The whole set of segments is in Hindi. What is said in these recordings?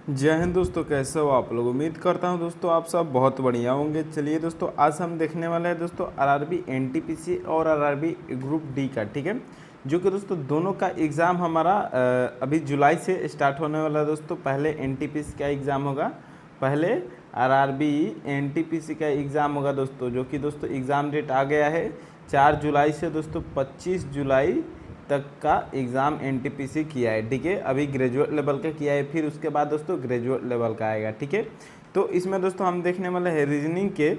जय हिंद दोस्तों, कैसे हो आप लोग। उम्मीद करता हूं दोस्तों आप सब बहुत बढ़िया होंगे। चलिए दोस्तों, आज हम देखने वाले हैं दोस्तों आरआरबी एनटीपीसी और आरआरबी ग्रुप डी का, ठीक है। जो कि दोस्तों दोनों का एग्ज़ाम हमारा अभी जुलाई से स्टार्ट होने वाला है दोस्तों। पहले एनटीपीसी का एग्ज़ाम होगा, पहले आरआरबी एनटीपीसी का एग्ज़ाम होगा दोस्तों। जो कि दोस्तों एग्ज़ाम डेट आ गया है 4 जुलाई से दोस्तों 25 जुलाई तक का एग्ज़ाम एनटीपीसी किया है, ठीक है। अभी ग्रेजुएट लेवल का किया है, फिर उसके बाद दोस्तों ग्रेजुएट लेवल का आएगा, ठीक है। तो इसमें दोस्तों हम देखने वाले हैं रीजनिंग के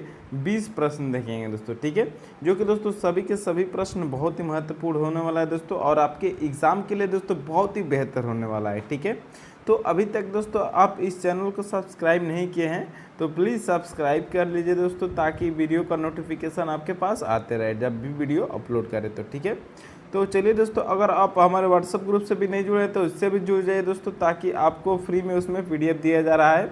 20 प्रश्न देखेंगे दोस्तों, ठीक है। जो कि दोस्तों सभी के सभी प्रश्न बहुत ही महत्वपूर्ण होने वाला है दोस्तों, और आपके एग्ज़ाम के लिए दोस्तों बहुत ही बेहतर होने वाला है, ठीक है। तो अभी तक दोस्तों आप इस चैनल को सब्सक्राइब नहीं किए हैं तो प्लीज़ सब्सक्राइब कर लीजिए दोस्तों, ताकि वीडियो का नोटिफिकेशन आपके पास आते रहे जब भी वीडियो अपलोड करें तो, ठीक है। तो चलिए दोस्तों, अगर आप हमारे व्हाट्सएप ग्रुप से भी नहीं जुड़े तो इससे भी जुड़ जाइए दोस्तों, ताकि आपको फ्री में उसमें पीडीएफ दिया जा रहा है।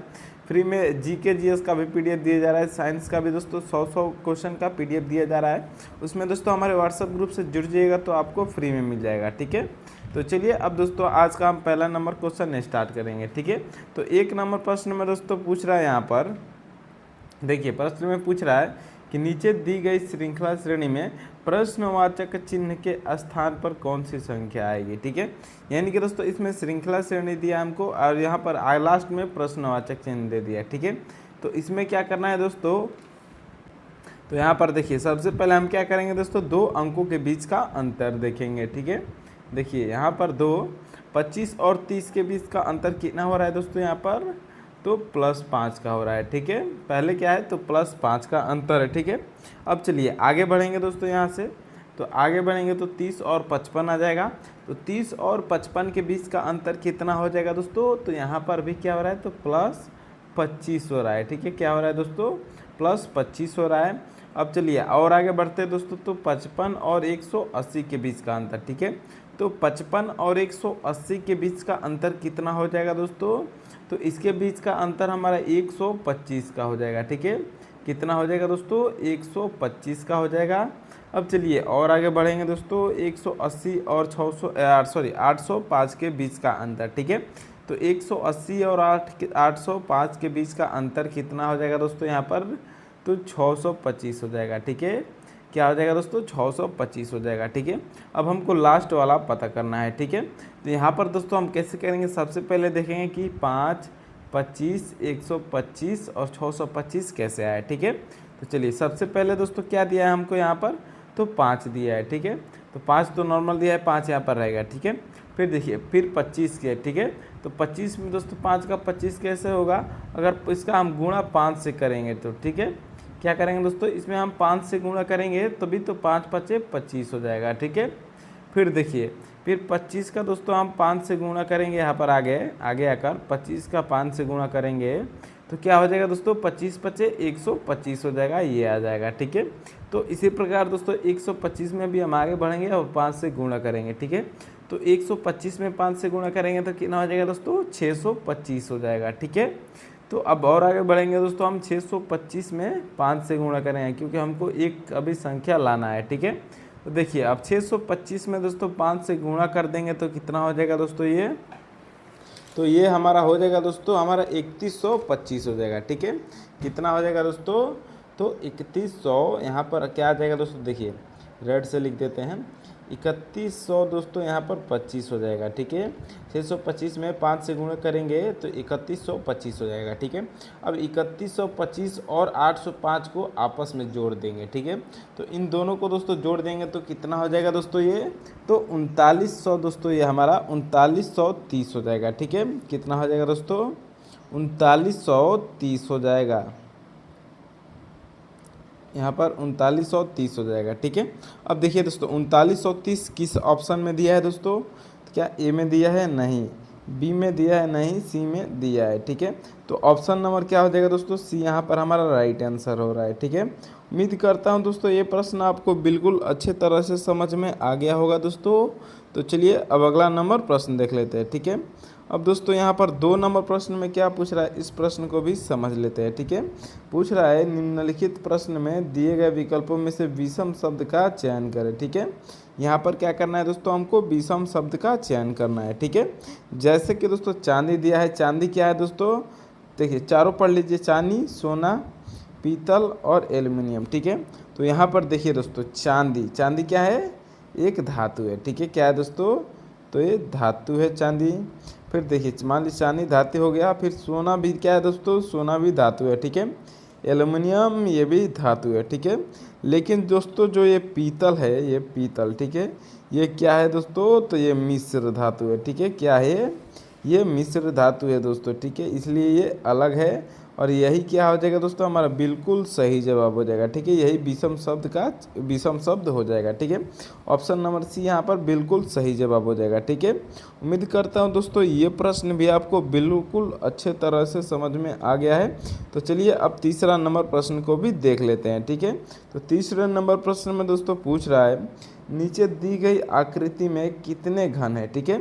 फ्री में जीके जीएस का भी पीडीएफ दिया जा रहा है, साइंस का भी दोस्तों 100 क्वेश्चन का पीडीएफ दिया जा रहा है। उसमें दोस्तों हमारे व्हाट्सएप ग्रुप से जुड़ जाइएगा तो आपको फ्री में मिल जाएगा, ठीक है। तो चलिए अब दोस्तों आज का हम पहला नंबर क्वेश्चन स्टार्ट करेंगे, ठीक है। तो 1 नंबर प्रश्न में दोस्तों पूछ रहा है यहाँ पर, देखिए प्रश्न में पूछ रहा है कि नीचे दी गई श्रृंखला श्रेणी में प्रश्नवाचक चिन्ह के स्थान पर कौन सी संख्या आएगी, ठीक है। यानी कि दोस्तों इसमें श्रृंखला श्रेणी दिया हमको और यहाँ पर लास्ट में प्रश्नवाचक चिन्ह दे दिया, ठीक है। तो इसमें क्या करना है दोस्तों, तो यहाँ पर देखिए सबसे पहले हम क्या करेंगे दोस्तों, 2 अंकों के बीच का अंतर देखेंगे, ठीक है। देखिए यहाँ पर 25 और 30 के बीच का अंतर कितना हो रहा है दोस्तों, यहाँ पर तो +5 का हो रहा है, ठीक है। पहले क्या है तो +5 का अंतर है, ठीक है। अब चलिए आगे बढ़ेंगे दोस्तों, यहाँ से तो आगे बढ़ेंगे तो 30 और 55 आ जाएगा। तो 30 और 55 के बीच का अंतर कितना हो जाएगा दोस्तों, तो यहाँ पर भी क्या हो रहा है तो +25 हो रहा है, ठीक है। क्या हो रहा है दोस्तों, +25 हो रहा है। अब चलिए और आगे बढ़ते हैं दोस्तों, तो 55 और 180 के बीच का अंतर, ठीक है। तो 55 और 180 के बीच का अंतर कितना हो जाएगा दोस्तों, तो इसके बीच का अंतर हमारा 125 का हो जाएगा, ठीक है। कितना हो जाएगा दोस्तों, 125 का हो जाएगा। अब चलिए और आगे बढ़ेंगे दोस्तों, 180 और 805 के बीच का अंतर, ठीक है। तो 180 और 805 के बीच का अंतर कितना हो जाएगा दोस्तों, यहाँ पर तो 625 हो जाएगा, ठीक है। क्या हो जाएगा दोस्तों, 625 हो जाएगा, ठीक है। अब हमको लास्ट वाला पता करना है, ठीक है। तो यहाँ पर दोस्तों हम कैसे करेंगे, सबसे पहले देखेंगे कि 5, 25, 125 और 625 कैसे आया, ठीक है। तो चलिए सबसे पहले दोस्तों क्या दिया है हमको यहाँ पर, तो 5 दिया है, ठीक है। तो 5 तो नॉर्मल दिया है, 5 यहाँ पर रहेगा, ठीक है। फिर देखिए फिर 25 के, ठीक है। तो 25 में दोस्तों 5 का 25 कैसे होगा, अगर इसका हम गुणा 5 से करेंगे तो, ठीक है। क्या करेंगे दोस्तों, इसमें हम 5 से गुणा करेंगे तभी तो 5 × 5 = 25 हो जाएगा, ठीक है। फिर देखिए फिर 25 का दोस्तों हम 5 से गुणा करेंगे, यहाँ पर आगे आकर 25 का 5 से गुणा करेंगे तो क्या हो जाएगा दोस्तों, 25 × 5 = 125 हो जाएगा, ये आ जाएगा, ठीक है। तो इसी प्रकार दोस्तों 125 में भी हम आगे बढ़ेंगे और 5 से गुणा करेंगे, ठीक है। तो 125 में 5 से गुणा करेंगे तो कितना हो जाएगा दोस्तों, 625 हो जाएगा, ठीक है। तो अब और आगे बढ़ेंगे दोस्तों, हम 625 में 5 से गुणा करेंगे क्योंकि हमको एक अभी संख्या लाना है, ठीक है। तो देखिए अब 625 में दोस्तों 5 से गुणा कर देंगे तो कितना हो जाएगा दोस्तों, ये हमारा हो जाएगा दोस्तों, हमारा 3125 हो जाएगा, ठीक है। कितना हो जाएगा दोस्तों, तो 3100 यहाँ पर क्या आ जाएगा दोस्तों, देखिए रेड से लिख देते हैं, 3100 दोस्तों यहाँ पर 25 हो जाएगा, ठीक है। 625 में 5 से गुणा करेंगे तो 3125 हो जाएगा, ठीक है। अब 3125 और 805 को आपस में जोड़ देंगे, ठीक है। तो इन दोनों को दोस्तों जोड़ देंगे तो कितना हो जाएगा दोस्तों, ये तो 3900 दोस्तों, ये हमारा 3930 हो जाएगा, ठीक है। कितना हो जाएगा दोस्तों, 3930 हो जाएगा, यहाँ पर 3930 हो जाएगा, ठीक है। अब देखिए दोस्तों 3930 किस ऑप्शन में दिया है दोस्तों, क्या ए में दिया है, नहीं, बी में दिया है, नहीं, सी में दिया है, ठीक है। तो ऑप्शन नंबर क्या हो जाएगा दोस्तों, सी यहाँ पर हमारा राइट आंसर हो रहा है, ठीक है। उम्मीद करता हूँ दोस्तों ये प्रश्न आपको बिल्कुल अच्छे तरह से समझ में आ गया होगा दोस्तों। तो चलिए अब अगला नंबर प्रश्न देख लेते हैं, ठीक है। अब दोस्तों यहाँ पर 2 नंबर प्रश्न में क्या पूछ रहा है, इस प्रश्न को भी समझ लेते हैं। ठीक है, पूछ रहा है निम्नलिखित प्रश्न में दिए गए विकल्पों में से विषम शब्द का चयन करें। ठीक है, यहाँ पर क्या करना है दोस्तों, हमको विषम शब्द का चयन करना है। ठीक है, जैसे कि दोस्तों चांदी दिया है, चांदी क्या है दोस्तों, देखिए चारों पढ़ लीजिए, चांदी, सोना, पीतल और एल्युमिनियम। ठीक है, तो यहाँ पर देखिए दोस्तों चांदी, चांदी क्या है, एक धातु है। ठीक है, क्या है दोस्तों, तो ये धातु है चांदी। फिर देखिए मान लीजिए चांदी धातु हो गया, फिर सोना भी क्या है दोस्तों, सोना भी धातु है। ठीक है, एल्युमिनियम ये भी धातु है। ठीक है, लेकिन दोस्तों जो ये पीतल है, ये पीतल, ठीक है, ये क्या है दोस्तों, तो ये मिश्र धातु है। ठीक है, क्या है, ये मिश्र धातु है दोस्तों। ठीक है, इसलिए ये अलग है और यही क्या हो जाएगा दोस्तों, हमारा बिल्कुल सही जवाब हो जाएगा। ठीक है, यही विषम शब्द का विषम शब्द हो जाएगा। ठीक है, ऑप्शन नंबर सी यहाँ पर बिल्कुल सही जवाब हो जाएगा। ठीक है, उम्मीद करता हूँ दोस्तों ये प्रश्न भी आपको बिल्कुल अच्छे तरह से समझ में आ गया है। तो चलिए अब तीसरा नंबर प्रश्न को भी देख लेते हैं। ठीक है, तो तीसरे नंबर प्रश्न में दोस्तों पूछ रहा है नीचे दी गई आकृति में कितने घन है। ठीक है,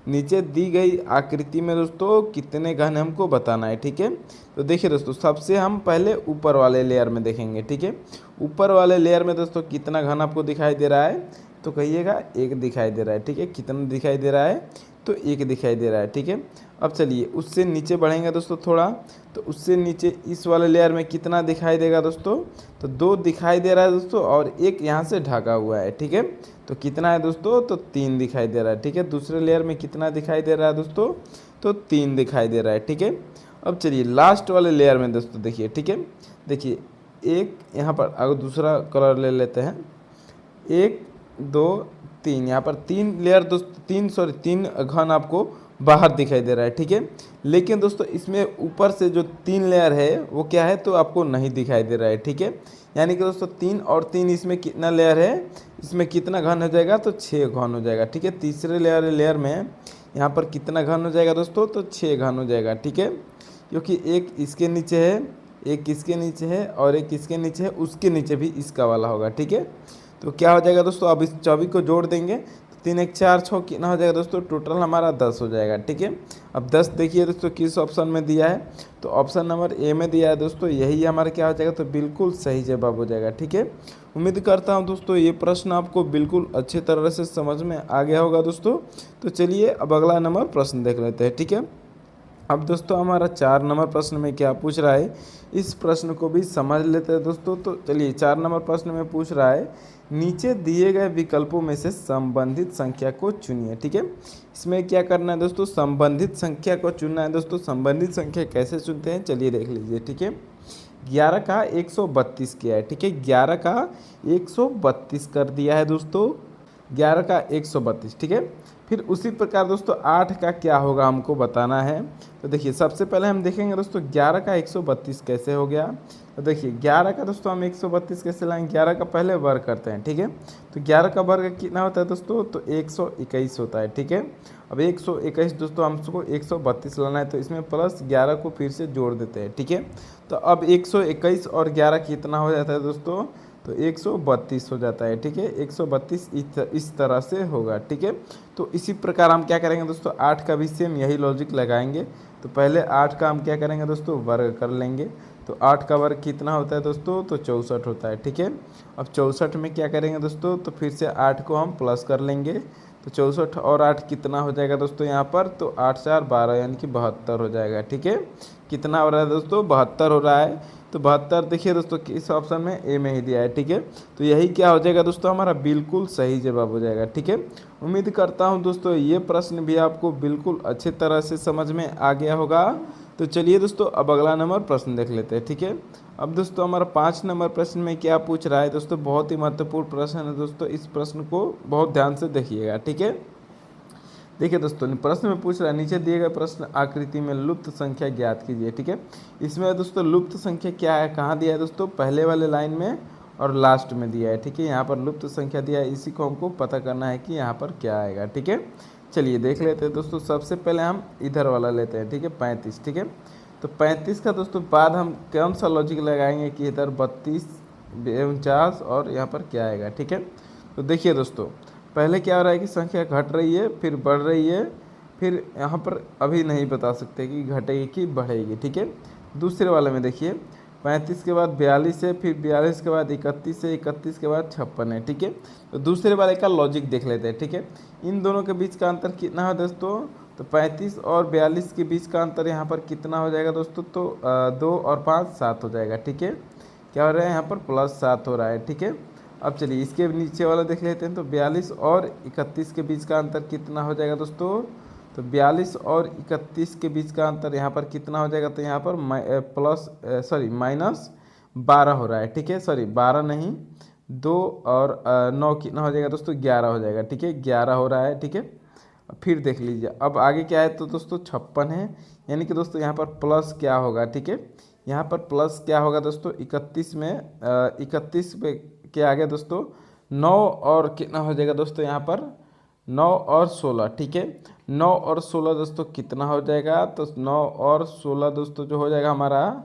नीचे दी गई आकृति में दोस्तों कितने घन हमको बताना है। ठीक है, तो देखिए दोस्तों सबसे हम पहले ऊपर वाले लेयर में देखेंगे। ठीक है, ऊपर वाले लेयर में दोस्तों कितना घन आपको दिखाई दे रहा है, तो कहिएगा 1 दिखाई दे रहा है। ठीक है, कितना दिखाई दे रहा है, तो 1 दिखाई दे रहा है। ठीक है, अब चलिए उससे नीचे बढ़ेंगे दोस्तों थोड़ा, तो उससे नीचे इस वाले लेयर में कितना दिखाई देगा दोस्तों, तो 2 दिखाई दे रहा है दोस्तों और 1 यहाँ से ढका हुआ है। ठीक है, तो कितना है दोस्तों, तो 3 दिखाई दे रहा है। ठीक है, दूसरे लेयर में कितना दिखाई दे रहा है दोस्तों, तो 3 दिखाई दे रहा है। ठीक है, अब चलिए लास्ट वाले लेयर में दोस्तों देखिए। ठीक है, देखिए एक यहाँ पर अगर दूसरा कलर ले लेते हैं, 1 2 3, यहाँ पर 3 लेयर दोस्तों, 3 घन आपको बाहर दिखाई दे रहा है। ठीक है, लेकिन दोस्तों इसमें ऊपर से जो 3 लेयर है वो क्या है, तो आपको नहीं दिखाई दे रहा है। ठीक है, यानी कि दोस्तों 3 और 3 इसमें कितना लेयर है, इसमें कितना घन हो जाएगा, तो 6 घन हो जाएगा। ठीक है, तीसरे लेयर में यहाँ पर कितना घन हो जाएगा दोस्तों, तो 6 घन हो जाएगा। ठीक है, क्योंकि एक इसके नीचे है, एक इसके नीचे है और एक इसके नीचे है, उसके नीचे भी इसका वाला होगा। ठीक है, तो क्या हो जाएगा दोस्तों, अब इस 24 को जोड़ देंगे तो 3 1 4 6 कितना हो जाएगा दोस्तों, टोटल हमारा 10 हो जाएगा। ठीक है, अब 10 देखिए दोस्तों किस ऑप्शन में दिया है, तो ऑप्शन नंबर ए में दिया है दोस्तों, यही हमारा क्या हो जाएगा, तो बिल्कुल सही जवाब हो जाएगा। ठीक है, उम्मीद करता हूँ दोस्तों ये प्रश्न आपको बिल्कुल अच्छे तरह से समझ में आ गया होगा दोस्तों। तो चलिए अब अगला नंबर प्रश्न देख लेते हैं। ठीक है, अब दोस्तों हमारा 4 नंबर प्रश्न में क्या पूछ रहा है, इस प्रश्न को भी समझ लेते हैं दोस्तों। तो चलिए 4 नंबर प्रश्न में पूछ रहा है नीचे दिए गए विकल्पों में से संबंधित संख्या को चुनिए। ठीक है, इसमें क्या करना है दोस्तों, संबंधित संख्या को चुनना है दोस्तों। संबंधित संख्या कैसे चुनते हैं, चलिए देख लीजिए। ठीक है, 11 का 132 किया है। ठीक है, 11 का 132 कर दिया है दोस्तों, 11 का 132। ठीक है, फिर उसी प्रकार दोस्तों 8 का क्या होगा हमको बताना है। तो देखिए सबसे पहले हम देखेंगे दोस्तों 11 का 132 कैसे हो गया। तो देखिए 11 का दोस्तों हम 132 कैसे लाएंगे, 11 का पहले वर्ग करते हैं। ठीक है, तो 11 का वर्ग कितना होता है दोस्तों, तो 121 होता है। ठीक है, अब 121 दोस्तों हमको 132 लाना है, तो इसमें प्लस 11 को फिर से जोड़ देते हैं। ठीक है, तो अब 121 और 11 कितना हो जाता है दोस्तों, तो 132 हो जाता है। ठीक है, 132 इस तरह से होगा। ठीक है, तो इसी प्रकार हम क्या करेंगे दोस्तों, 8 का भी सेम यही लॉजिक लगाएंगे। तो पहले 8 का हम क्या करेंगे दोस्तों, वर्ग कर लेंगे। तो 8 का वर्ग कितना होता है दोस्तों, तो 64 होता है। ठीक है, अब 64 में क्या करेंगे दोस्तों, तो फिर से 8 को हम प्लस कर लेंगे। तो 64 और 8 कितना हो जाएगा दोस्तों यहाँ पर, तो 8 4 12 यानी कि 72 हो जाएगा। ठीक है, कितना हो रहा है दोस्तों, 72 हो रहा है। तो 72 देखिए दोस्तों इस ऑप्शन में ए में ही दिया है। ठीक है, तो यही क्या हो जाएगा दोस्तों, हमारा बिल्कुल सही जवाब हो जाएगा। ठीक है, उम्मीद करता हूं दोस्तों ये प्रश्न भी आपको बिल्कुल अच्छे तरह से समझ में आ गया होगा। तो चलिए दोस्तों अब अगला नंबर प्रश्न देख लेते हैं। ठीक है, अब दोस्तों हमारा 5 नंबर प्रश्न में क्या पूछ रहा है दोस्तों, बहुत ही महत्वपूर्ण प्रश्न है दोस्तों, इस प्रश्न को बहुत ध्यान से देखिएगा। ठीक है, देखिए दोस्तों प्रश्न में पूछ रहा है नीचे दिए गए प्रश्न आकृति में लुप्त संख्या ज्ञात कीजिए। ठीक है, इसमें दोस्तों लुप्त संख्या क्या है, कहाँ दिया है दोस्तों, पहले वाले लाइन में और लास्ट में दिया है। ठीक है, यहाँ पर लुप्त संख्या दिया है, इसी को हमको पता करना है कि यहाँ पर क्या आएगा। ठीक है, चलिए देख लेते हैं दोस्तों। सबसे पहले हम इधर वाला लेते हैं। ठीक है, 35। ठीक है, तो 35 का दोस्तों बाद हम कौन सा लॉजिक लगाएंगे कि इधर 32 49 और यहाँ पर क्या आएगा। ठीक है, तो देखिए दोस्तों पहले क्या हो रहा है कि संख्या घट रही है, फिर बढ़ रही है, फिर यहाँ पर अभी नहीं बता सकते कि घटेगी कि बढ़ेगी, ठीक है। दूसरे वाले में देखिए 35 के बाद 42 है, फिर 42 के बाद 31 है, 31 के बाद 56 है, ठीक है। तो दूसरे वाले का लॉजिक देख लेते हैं, ठीक है। इन दोनों के बीच का अंतर कितना है दोस्तों, तो 35 और 42 के बीच का अंतर यहाँ पर कितना हो जाएगा दोस्तों, तो 2 और 5 7 हो जाएगा, ठीक है। क्या हो रहा है यहाँ पर +7 हो रहा है, ठीक है। अब चलिए इसके नीचे वाला देख लेते हैं। तो 42 और 31 के बीच का अंतर कितना हो जाएगा दोस्तों, तो 42 और 31 के बीच का अंतर यहाँ पर कितना हो जाएगा, तो यहाँ पर -12 हो रहा है, ठीक है। सॉरी 12 नहीं, 2 और 9 कितना हो जाएगा दोस्तों, 11 हो जाएगा, ठीक है। 11 हो रहा है, ठीक है। फिर देख लीजिए अब आगे क्या है, तो दोस्तों 56 है, यानी कि दोस्तों यहाँ पर प्लस क्या होगा, ठीक है। यहाँ पर प्लस क्या होगा दोस्तों, 31 में 31 पे के आगे दोस्तों 9 और कितना हो जाएगा दोस्तों, यहाँ पर 9 और 16, ठीक है। 9 और 16 दोस्तों कितना हो जाएगा, तो 9 और 16 दोस्तों जो हो जाएगा हमारा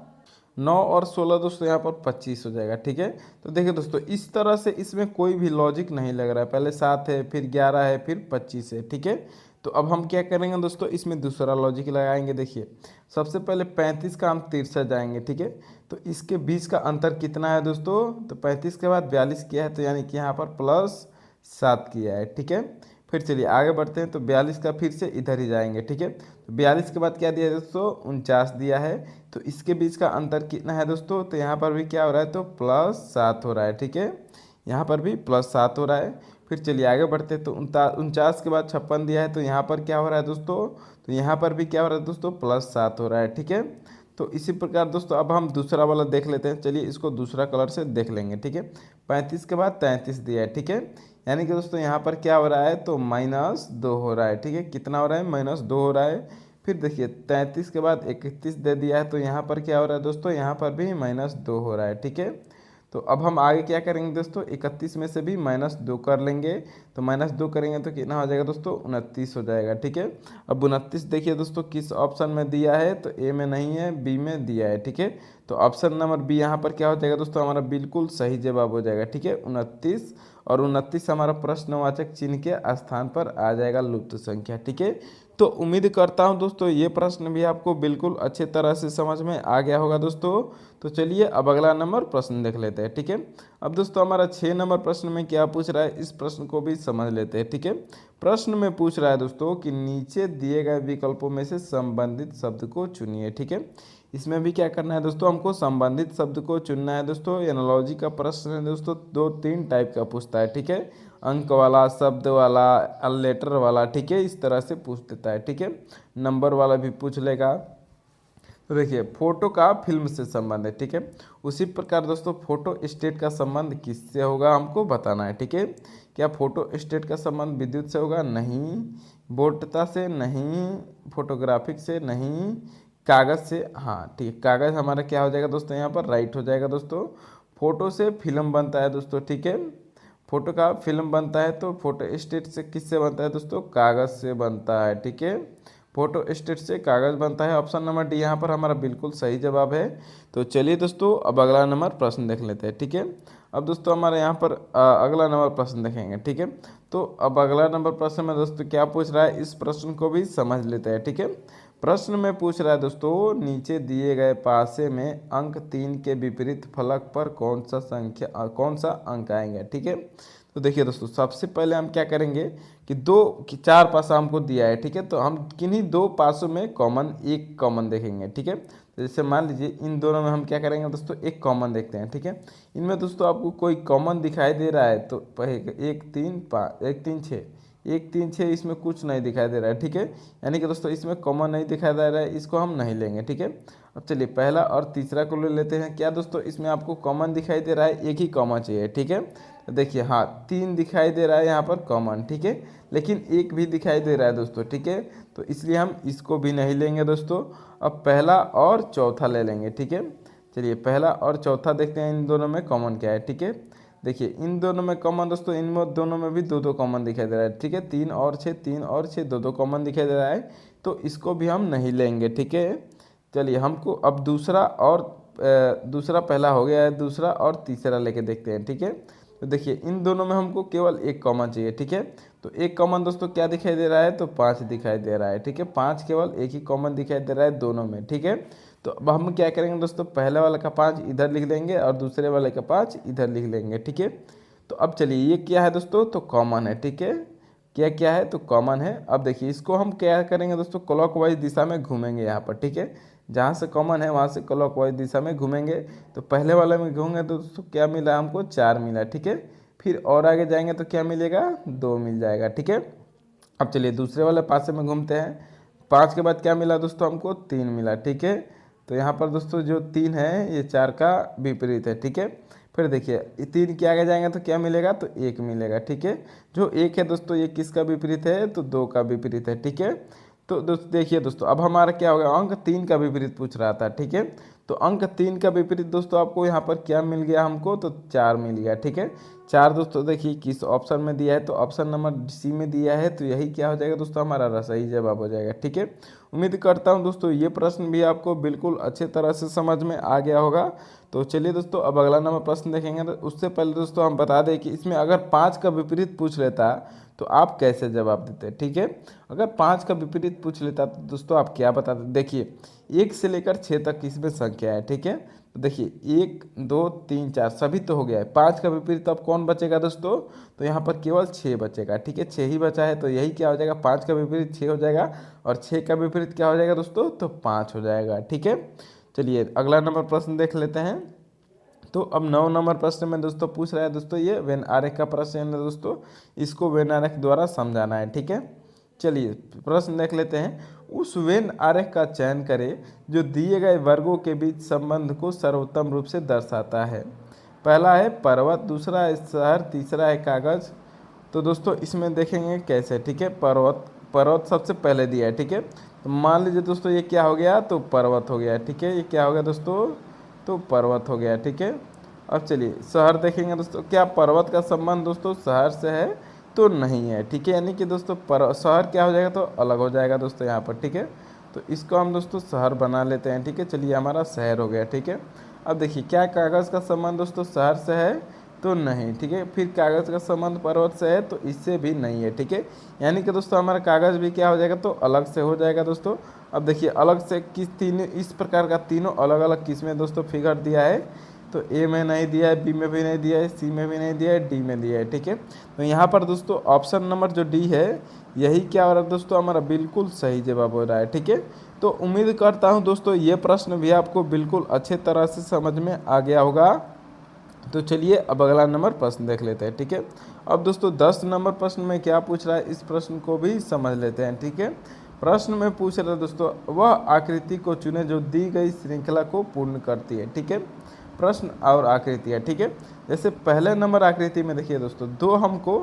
9 और 16 दोस्तों यहाँ पर 25 हो जाएगा, ठीक है। तो देखिए दोस्तों इस तरह से इसमें कोई भी लॉजिक नहीं लग रहा है, पहले 7 है, फिर 11 है, फिर 25 है, ठीक है। तो अब हम क्या करेंगे दोस्तों, इसमें दूसरा लॉजिक लगाएंगे। देखिए सबसे पहले 35 का हम तिरछा जाएंगे, ठीक है। तो इसके बीच का अंतर कितना है दोस्तों, तो 35 के बाद 42 किया है, तो यानी कि यहाँ पर +7 किया है, ठीक है। फिर चलिए आगे बढ़ते हैं। तो 42 का फिर से इधर ही जाएंगे, ठीक है। तो 42 के बाद क्या दिया है दोस्तों, 49 दिया है। तो इसके बीच का अंतर कितना है दोस्तों, तो यहाँ पर भी क्या हो रहा है, तो +7 हो रहा है, ठीक है। यहाँ पर भी +7 हो रहा है। फिर चलिए आगे बढ़ते हैं। तो 49 के बाद 56 दिया है, तो यहाँ पर क्या हो रहा है दोस्तों, तो यहाँ पर भी क्या हो रहा है दोस्तों, +7 हो रहा है, ठीक है। तो इसी प्रकार दोस्तों अब हम दूसरा वाला देख लेते हैं। चलिए इसको दूसरा कलर से देख लेंगे, ठीक है। 35 के बाद 33 दिया है, ठीक है। यानी कि दोस्तों यहाँ पर क्या हो रहा है, तो -2 हो रहा है, ठीक है। कितना हो रहा है, -2 हो रहा है। फिर देखिए 33 के बाद 31 दे दिया है, तो यहाँ पर क्या हो रहा है दोस्तों, यहाँ पर भी -2 हो रहा है, ठीक है। तो अब हम आगे क्या करेंगे दोस्तों, 31 में से भी -2 कर लेंगे। तो -2 करेंगे तो कितना हो जाएगा दोस्तों, 29 हो जाएगा, ठीक है। अब 29 देखिए दोस्तों किस ऑप्शन में दिया है, तो ए में नहीं है, बी में दिया है, ठीक है। तो ऑप्शन नंबर बी यहाँ पर क्या हो जाएगा दोस्तों, हमारा बिल्कुल सही जवाब हो जाएगा, ठीक है। 29 और 29 हमारा प्रश्नवाचक चिन्ह के स्थान पर आ जाएगा लुप्त संख्या, ठीक है। तो उम्मीद करता हूं दोस्तों ये प्रश्न भी आपको बिल्कुल अच्छे तरह से समझ में आ गया होगा दोस्तों। तो चलिए अब अगला नंबर प्रश्न देख लेते हैं, ठीक है। अब दोस्तों हमारा 6 नंबर प्रश्न में क्या पूछ रहा है, इस प्रश्न को भी समझ लेते हैं, ठीक है। प्रश्न में पूछ रहा है दोस्तों कि नीचे दिए गए विकल्पों में से संबंधित शब्द को चुनिए, ठीक है। इसमें भी क्या करना है दोस्तों, हमको संबंधित शब्द को चुनना है दोस्तों। एनालॉजी का प्रश्न है दोस्तों, 2-3 टाइप का पूछता है, ठीक है। अंक वाला, शब्द वाला, लेटर वाला, ठीक है। इस तरह से पूछ देता है, ठीक है। नंबर वाला भी पूछ लेगा। तो देखिए फोटो का फिल्म से संबंध है, ठीक है। उसी प्रकार दोस्तों फोटो स्टेट का संबंध किससे होगा हमको बताना है, ठीक है। क्या फोटो स्टेट का संबंध विद्युत से होगा, नहीं। वोल्टता से, नहीं। फोटोग्राफिक से, नहीं। कागज़ से, हाँ ठीक है। कागज़ हमारा क्या हो जाएगा दोस्तों, यहाँ पर राइट हो जाएगा दोस्तों। फोटो से फिल्म बनता है दोस्तों, ठीक है। फोटो का फिल्म बनता है, तो फोटो स्टेट से किससे बनता है दोस्तों, कागज़ से बनता है, ठीक है। फोटो स्टेट से कागज़ बनता है। ऑप्शन नंबर डी यहाँ पर हमारा बिल्कुल सही जवाब है। तो चलिए दोस्तों अब अगला नंबर प्रश्न देख लेते हैं, ठीक है। अब दोस्तों हमारे यहाँ पर अगला नंबर प्रश्न देखेंगे, ठीक है। तो अब अगला नंबर प्रश्न में दोस्तों क्या पूछ रहा है, इस प्रश्न को भी समझ लेते हैं, ठीक है। प्रश्न में पूछ रहा है दोस्तों नीचे दिए गए पासे में अंक 3 के विपरीत फलक पर कौन सा अंक आएंगे, ठीक है। तो देखिए दोस्तों सबसे पहले हम क्या करेंगे कि 4 पासा हमको दिया है, ठीक है। तो हम किन्हीं 2 पासों में एक कॉमन देखेंगे, ठीक है। तो जैसे मान लीजिए इन दोनों में हम क्या करेंगे दोस्तों, एक कॉमन देखते हैं, ठीक है। इनमें दोस्तों आपको कोई कॉमन दिखाई दे रहा है तो 1 3 5 1 3 6 1 3 6 इसमें कुछ नहीं दिखाई दे रहा है, ठीक है। यानी कि दोस्तों इसमें कॉमन नहीं दिखाई दे रहा है, इसको हम नहीं लेंगे, ठीक है। अब चलिए पहला और तीसरा को ले लेते हैं। क्या दोस्तों इसमें आपको कॉमन दिखाई दे रहा है, एक ही कॉमन चाहिए, ठीक है। तो देखिए हाँ 3 दिखाई दे रहा है यहाँ पर कॉमन, ठीक है। लेकिन एक भी दिखाई दे रहा है दोस्तों, ठीक है। तो इसलिए हम इसको भी नहीं लेंगे दोस्तों। अब पहला और चौथा ले लेंगे, ठीक है। चलिए पहला और चौथा देखते हैं इन दोनों में कॉमन क्या है, ठीक है। देखिए इन दोनों में कॉमन दोस्तों, इनमें दोनों में भी 2-2 कॉमन दिखाई दे रहा है, ठीक है। 3 और 6 3 और 6 2-2 कॉमन दिखाई दे रहा है, तो इसको भी हम नहीं लेंगे, ठीक है। चलिए हमको अब दूसरा पहला हो गया है, दूसरा और तीसरा लेके देखते हैं, ठीक है। तो देखिए इन दोनों में हमको केवल एक कॉमन चाहिए, ठीक है। तो एक कॉमन दोस्तों क्या दिखाई दे रहा है, तो 5 दिखाई दे रहा है, ठीक है। 5 केवल एक ही कॉमन दिखाई दे रहा है दोनों में, ठीक है। तो अब हम क्या करेंगे दोस्तों, पहले वाले का 5 इधर लिख देंगे और दूसरे वाले का 5 इधर लिख लेंगे, ठीक है। तो अब चलिए ये क्या है दोस्तों, तो कॉमन है, ठीक है। क्या क्या है, तो कॉमन है। अब देखिए इसको हम क्या करेंगे दोस्तों, क्लॉकवाइज दिशा में घूमेंगे यहाँ पर, ठीक है। जहाँ से कॉमन है वहाँ से क्लॉकवाइज दिशा में घूमेंगे। तो पहले वाले में घूमेंगे तो दोस्तों क्या मिला हमको, 4 मिला, ठीक है। फिर और आगे जाएंगे तो क्या मिलेगा, 2 मिल जाएगा, ठीक है। अब चलिए दूसरे वाले पासे में घूमते हैं। 5 के बाद क्या मिला दोस्तों हमको, 3 मिला, ठीक है। तो यहाँ पर दोस्तों जो 3 है ये 4 का विपरीत है, ठीक है। फिर देखिए 3 के आगे जाएंगे तो क्या मिलेगा, तो 1 मिलेगा, ठीक है। जो 1 है दोस्तों ये किसका विपरीत है, तो 2 का विपरीत है, ठीक है। तो दोस्तों देखिए दोस्तों अब हमारा क्या हो गया, अंक 3 का विपरीत पूछ रहा था, ठीक है। तो अंक 3 का विपरीत दोस्तों आपको यहाँ पर क्या मिल गया हमको, तो 4 मिल गया, ठीक है। 4 दोस्तों देखिए किस ऑप्शन में दिया है, तो ऑप्शन नंबर सी में दिया है। तो यही क्या हो जाएगा दोस्तों, हमारा सही जवाब हो जाएगा, ठीक है। उम्मीद करता हूँ दोस्तों ये प्रश्न भी आपको बिल्कुल अच्छे तरह से समझ में आ गया होगा। तो चलिए दोस्तों अब अगला नंबर प्रश्न देखेंगे। तो उससे पहले दोस्तों हम बता दें कि इसमें अगर 5 का विपरीत पूछ लेता तो आप कैसे जवाब देते, ठीक है। अगर 5 का विपरीत पूछ लेता तो दोस्तों आप क्या बताते, देखिए 1 से लेकर 6 तक इसमें संख्या है, ठीक है। तो देखिए 1 2 3 4 सभी तो हो गया है। 5 का विपरीत अब कौन बचेगा दोस्तों, तो यहाँ पर केवल 6 बचेगा, ठीक है। 6 ही बचा है, तो यही क्या हो जाएगा, 5 का विपरीत 6 हो जाएगा और 6 का विपरीत क्या हो जाएगा दोस्तों, तो 5 हो जाएगा, ठीक है। चलिए अगला नंबर प्रश्न देख लेते हैं। तो अब 9 नंबर प्रश्न में दोस्तों पूछ रहा है दोस्तों ये वेन आरेख का प्रश्न है दोस्तों, इसको वेन आरेख द्वारा समझाना है, ठीक है। चलिए प्रश्न देख लेते हैं। उस वेन आरेख का चयन करें जो दिए गए वर्गों के बीच संबंध को सर्वोत्तम रूप से दर्शाता है। पहला है पर्वत, दूसरा है शहर, तीसरा है कागज। तो दोस्तों इसमें देखेंगे कैसे, ठीक है। पर्वत सबसे पहले दिया है, ठीक है। तो मान लीजिए दोस्तों ये क्या हो गया, तो पर्वत हो गया, ठीक है। ये क्या हो गया दोस्तों, तो पर्वत हो गया, ठीक है। अब चलिए शहर देखेंगे दोस्तों, क्या पर्वत का संबंध दोस्तों शहर से है, तो नहीं है, ठीक है। यानी कि दोस्तों शहर क्या हो जाएगा, तो अलग हो जाएगा दोस्तों यहाँ पर, ठीक है। तो इसको हम दोस्तों शहर बना लेते हैं, ठीक है। चलिए हमारा शहर हो गया, ठीक है। अब देखिए क्या कागज़ का संबंध दोस्तों शहर से है, तो नहीं, ठीक है। फिर कागज़ का संबंध पर्वत से है, तो इससे भी नहीं है, ठीक है। यानी कि दोस्तों हमारा कागज़ भी क्या हो जाएगा, तो अलग से हो जाएगा दोस्तों। अब देखिए अलग से किस तीनों इस प्रकार का तीनों अलग अलग किस में दोस्तों फिगर दिया है, तो ए में नहीं दिया है, बी में भी नहीं दिया है, सी में भी नहीं दिया है, डी में दिया है, ठीक है। तो यहाँ पर दोस्तों ऑप्शन नंबर जो डी है यही क्या हो रहा है दोस्तों, हमारा बिल्कुल सही जवाब हो रहा है, ठीक है। तो उम्मीद करता हूँ दोस्तों ये प्रश्न भी आपको बिल्कुल अच्छे तरह से समझ में आ गया होगा। तो चलिए अब अगला नंबर प्रश्न देख लेते हैं, ठीक है। अब दोस्तों 10 नंबर प्रश्न में क्या पूछ रहा है, इस प्रश्न को भी समझ लेते हैं, ठीक है। प्रश्न में पूछ रहा है दोस्तों वह आकृति को चुने जो दी गई श्रृंखला को पूर्ण करती है, ठीक है। प्रश्न और आकृतियाँ, ठीक है। जैसे पहले नंबर आकृति में देखिए दोस्तों 2 हमको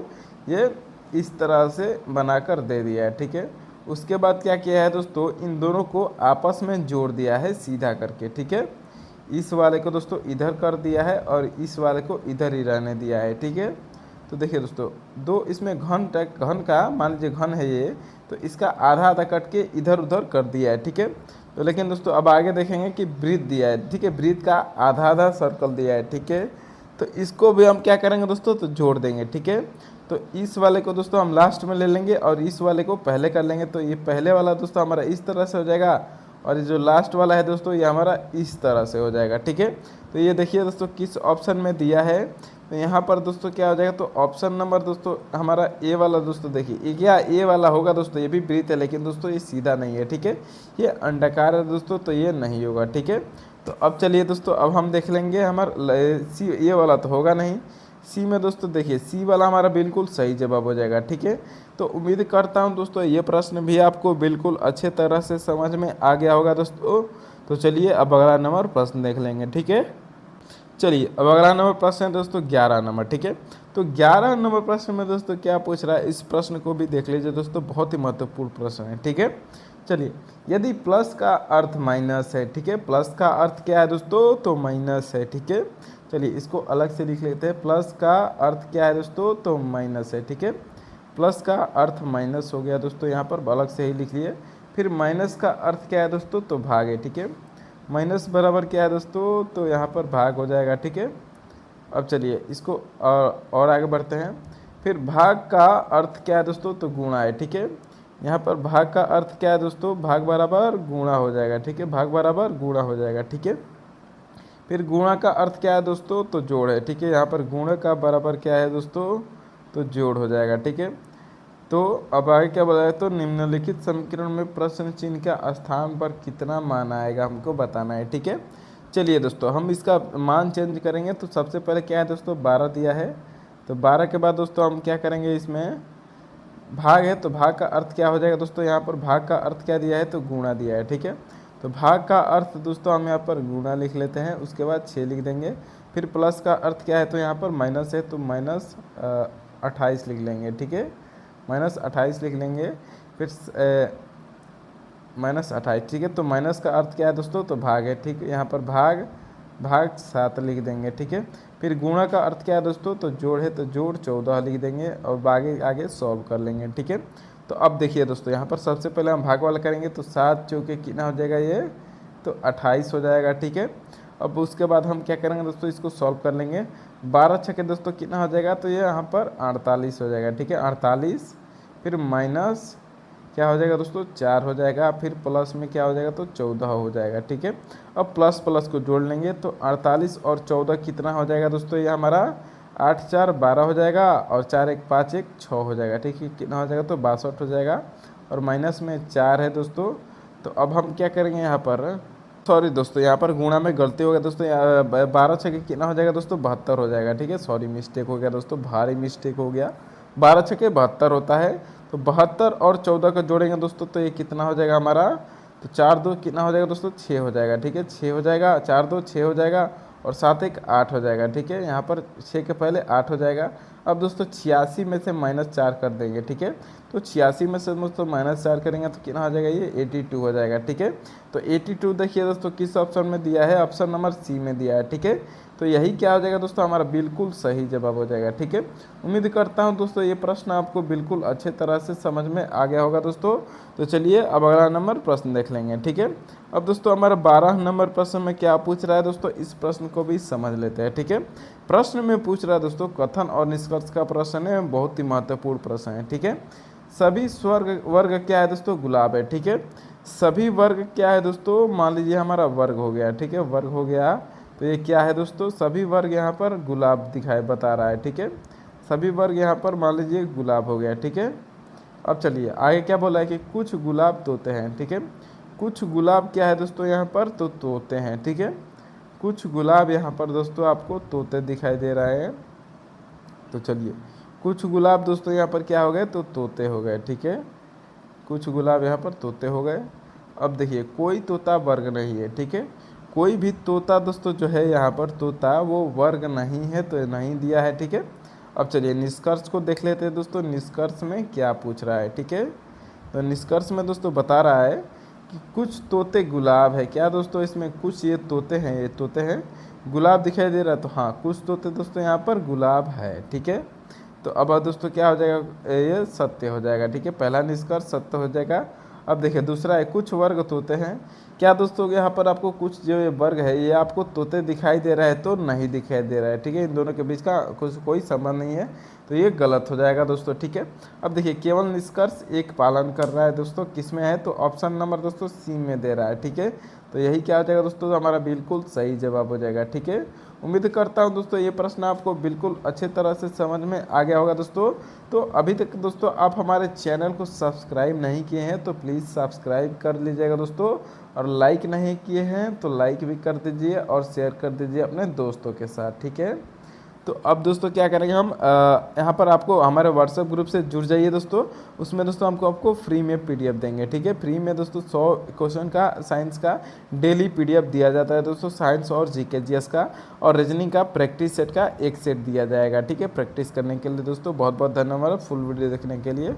ये इस तरह से बनाकर दे दिया है, ठीक है। उसके बाद क्या किया है दोस्तों, इन दोनों को आपस में जोड़ दिया है सीधा करके, ठीक है। इस वाले को दोस्तों इधर कर दिया है और इस वाले को इधर ही रहने दिया है, ठीक है। तो देखिए दोस्तों दो इसमें घन का मान लीजिए घन है ये, तो इसका आधा आधा कट के इधर उधर कर दिया है, ठीक है। तो लेकिन दोस्तों अब आगे देखेंगे कि वृत्त दिया है, ठीक है। वृत्त का आधा आधा सर्कल दिया है, ठीक है। तो इसको भी हम क्या करेंगे दोस्तों, तो जोड़ देंगे, ठीक है। तो इस वाले को दोस्तों हम लास्ट में ले लेंगे और इस वाले को पहले कर लेंगे। तो ये पहले वाला दोस्तों हमारा इस तरह से हो जाएगा और ये जो लास्ट वाला है दोस्तों ये हमारा इस तरह से हो जाएगा, ठीक है। तो ये देखिए दोस्तों किस ऑप्शन में दिया है, तो यहाँ पर दोस्तों क्या हो जाएगा, तो ऑप्शन नंबर दोस्तों हमारा ए वाला दोस्तों देखिए ये क्या ए वाला होगा दोस्तों, ये भी वृत्त है लेकिन दोस्तों ये सीधा नहीं है, ठीक है। ये अंडाकार है दोस्तों, तो ये नहीं होगा, ठीक है। तो अब चलिए दोस्तों अब हम देख लेंगे हमारा सी, ये वाला तो होगा नहीं। सी में दोस्तों देखिए सी वाला हमारा बिल्कुल सही जवाब हो जाएगा, ठीक है। तो उम्मीद करता हूं दोस्तों ये प्रश्न भी आपको बिल्कुल अच्छे तरह से समझ में आ गया होगा दोस्तों। तो चलिए अब अगला नंबर प्रश्न देख लेंगे, ठीक है। चलिए अब अगला नंबर प्रश्न है दोस्तों 11 नंबर, ठीक है। तो 11 नंबर प्रश्न में दोस्तों क्या पूछ रहा है, इस प्रश्न को भी देख लीजिए दोस्तों, बहुत ही महत्वपूर्ण प्रश्न है, ठीक है। चलिए यदि प्लस का अर्थ माइनस है, ठीक है। प्लस का अर्थ क्या है दोस्तों, तो माइनस है, ठीक है। चलिए इसको अलग से लिख लेते हैं, प्लस का अर्थ क्या है दोस्तों, तो माइनस है, ठीक है। प्लस का अर्थ माइनस हो गया दोस्तों, यहाँ पर अलग से ही लिख लिए। फिर माइनस का अर्थ क्या है दोस्तों, तो भाग है, ठीक है। माइनस बराबर क्या है दोस्तों, तो यहाँ पर भाग हो जाएगा, ठीक है। अब चलिए इसको और आगे बढ़ते हैं। फिर भाग का अर्थ क्या है दोस्तों, तो गुणा है, ठीक है। यहाँ पर भाग का अर्थ क्या है दोस्तों, भाग बराबर गुणा हो जाएगा, ठीक है, भाग बराबर गुणा हो जाएगा, ठीक है। फिर गुणा का अर्थ क्या है दोस्तों, तो जोड़ है, ठीक है। यहाँ पर गुणा का बराबर क्या है दोस्तों, तो जोड़ हो जाएगा, ठीक है। तो अब आगे क्या बोला है, तो निम्नलिखित समीकरण में प्रश्न चिन्ह का स्थान पर कितना मान आएगा हमको बताना है, ठीक है। चलिए दोस्तों हम इसका मान चेंज करेंगे। तो सबसे पहले क्या है दोस्तों, 12 दिया है, तो 12 के बाद दोस्तों हम क्या करेंगे, इसमें भाग है, तो भाग का अर्थ क्या हो जाएगा दोस्तों, यहाँ पर भाग का अर्थ क्या दिया है, तो गुणा दिया है, ठीक है। तो भाग का अर्थ दोस्तों हम यहाँ पर गुणा लिख लेते हैं, उसके बाद 6 लिख देंगे। फिर प्लस का अर्थ क्या है, तो यहाँ पर माइनस है, तो माइनस 28 लिख लेंगे, ठीक है, माइनस 28 लिख लेंगे। फिर माइनस 28, ठीक है। तो माइनस का अर्थ क्या है दोस्तों, तो भाग है, ठीक है। यहाँ पर भाग 7 लिख देंगे, ठीक है। फिर गुणा का अर्थ क्या है दोस्तों, तो जोड़ है, तो जोड़ 14 लिख देंगे और आगे सॉल्व कर लेंगे, ठीक है। तो अब देखिए दोस्तों यहाँ पर सबसे पहले हम भाग वाला करेंगे, तो 7 चौके कितना हो जाएगा ये, तो 28 हो जाएगा, ठीक है। अब उसके बाद हम क्या करेंगे दोस्तों, इसको सॉल्व कर लेंगे। 12 छके दोस्तों कितना हो जाएगा, तो ये यहाँ पर 48 हो जाएगा, ठीक है, 48। फिर माइनस क्या हो जाएगा दोस्तों, 4 हो जाएगा। फिर प्लस में क्या हो जाएगा, तो 14 हो जाएगा, ठीक है। अब प्लस प्लस को जोड़ लेंगे, तो 48 और 14 कितना हो जाएगा दोस्तों, ये हमारा 8 4 12 हो जाएगा, और 4 1 5 1 6 हो जाएगा, ठीक है। कितना हो जाएगा, तो 62 हो जाएगा, और माइनस में 4 है दोस्तों। तो अब हम क्या करेंगे यहाँ पर, सॉरी दोस्तों यहाँ पर गुणा में गलती हो गया दोस्तों, 12 छके कितना हो जाएगा दोस्तों, 72 हो जाएगा, ठीक है। सॉरी मिस्टेक हो गया दोस्तों, भारी मिस्टेक हो गया, 12 छके 72 होता है। तो 72 और 14 का जोड़ेंगे दोस्तों, तो ये कितना हो जाएगा हमारा, तो 4 2 कितना हो जाएगा दोस्तों, 6 हो जाएगा, ठीक है, 6 हो जाएगा, 4 2 6 हो जाएगा, और 7 1 8 हो जाएगा, ठीक है। यहाँ पर 6 के पहले 8 हो जाएगा। अब दोस्तों 86 में से -4 कर देंगे, ठीक है। तो 86 में से दोस्तों -4 करेंगे तो कितना हो जाएगा, ये 82 हो जाएगा, ठीक है। तो 82 देखिए दोस्तों किस ऑप्शन में दिया है, ऑप्शन नंबर सी में दिया है, ठीक है। तो यही क्या हो जाएगा दोस्तों, हमारा बिल्कुल सही जवाब हो जाएगा, ठीक है। उम्मीद करता हूं दोस्तों ये प्रश्न आपको बिल्कुल अच्छे तरह से समझ में आ गया होगा दोस्तों। तो चलिए अब अगला नंबर प्रश्न देख लेंगे, ठीक है। अब दोस्तों हमारा 12 नंबर प्रश्न में क्या पूछ रहा है दोस्तों, इस प्रश्न को भी समझ लेते हैं, ठीक है। प्रश्न में पूछ रहा है दोस्तों कथन और निष्कर्ष का प्रश्न है, बहुत ही महत्वपूर्ण प्रश्न है, ठीक है। सभी वर्ग क्या है दोस्तों, गुलाब है, ठीक है। सभी वर्ग क्या है दोस्तों, मान लीजिए हमारा वर्ग हो गया, ठीक है, वर्ग हो गया। तो ये क्या है दोस्तों, सभी वर्ग यहाँ पर गुलाब दिखाई बता रहा है, ठीक है। सभी वर्ग यहाँ पर मान लीजिए गुलाब हो गया, ठीक है। अब चलिए आगे क्या बोला है कि कुछ गुलाब तोते हैं, ठीक है। कुछ गुलाब क्या है दोस्तों यहाँ पर, तो तोते हैं, ठीक है। कुछ गुलाब यहाँ पर दोस्तों आपको तोते दिखाई दे रहे हैं। तो चलिए कुछ गुलाब दोस्तों यहाँ पर क्या हो गए, तो तोते हो गए, ठीक है। कुछ गुलाब यहाँ पर तोते हो गए। अब देखिए कोई तोता वर्ग नहीं है, ठीक है। कोई भी तोता दोस्तों जो है यहाँ पर तोता वो वर्ग नहीं है, तो नहीं दिया है, ठीक है। अब चलिए निष्कर्ष को देख लेते हैं दोस्तों, निष्कर्ष में क्या पूछ रहा है, ठीक है। तो निष्कर्ष में दोस्तों बता रहा है कि कुछ तोते गुलाब है, क्या दोस्तों इसमें कुछ ये तोते हैं, ये तोते हैं, गुलाब दिखाई दे रहा है, तो हाँ कुछ तोते दोस्तों यहाँ पर गुलाब है, ठीक है। तो अब दोस्तों क्या हो जाएगा, ये सत्य हो जाएगा, ठीक है। पहला निष्कर्ष सत्य हो जाएगा। अब देखिए दूसरा है कुछ वर्ग तोते हैं, क्या दोस्तों यहाँ पर आपको कुछ जो वर्ग है ये आपको तोते दिखाई दे रहा है, तो नहीं दिखाई दे रहा है, ठीक है। इन दोनों के बीच का कोई संबंध नहीं है, तो ये गलत हो जाएगा दोस्तों, ठीक है। अब देखिए केवल निष्कर्ष एक पालन कर रहा है दोस्तों, किस में है, तो ऑप्शन नंबर दोस्तों सी में दे रहा है, ठीक है। तो यही क्या हो जाएगा दोस्तों, हमारा बिल्कुल सही जवाब हो जाएगा, ठीक है। उम्मीद करता हूं दोस्तों ये प्रश्न आपको बिल्कुल अच्छे तरह से समझ में आ गया होगा दोस्तों। तो अभी तक दोस्तों आप हमारे चैनल को सब्सक्राइब नहीं किए हैं तो प्लीज़ सब्सक्राइब कर लीजिएगा दोस्तों, और लाइक नहीं किए हैं तो लाइक भी कर दीजिए और शेयर कर दीजिए अपने दोस्तों के साथ, ठीक है। तो अब दोस्तों क्या करेंगे हम, यहाँ पर आपको हमारे व्हाट्सएप ग्रुप से जुड़ जाइए दोस्तों, उसमें दोस्तों आपको फ्री में PDF देंगे, ठीक है। फ्री में दोस्तों 100 क्वेश्चन का साइंस का डेली PDF दिया जाता है दोस्तों, साइंस और GK GS का, और रीजनिंग का प्रैक्टिस सेट का एक सेट दिया जाएगा, ठीक है। प्रैक्टिस करने के लिए दोस्तों बहुत बहुत धन्यवाद फुल वीडियो देखने के लिए।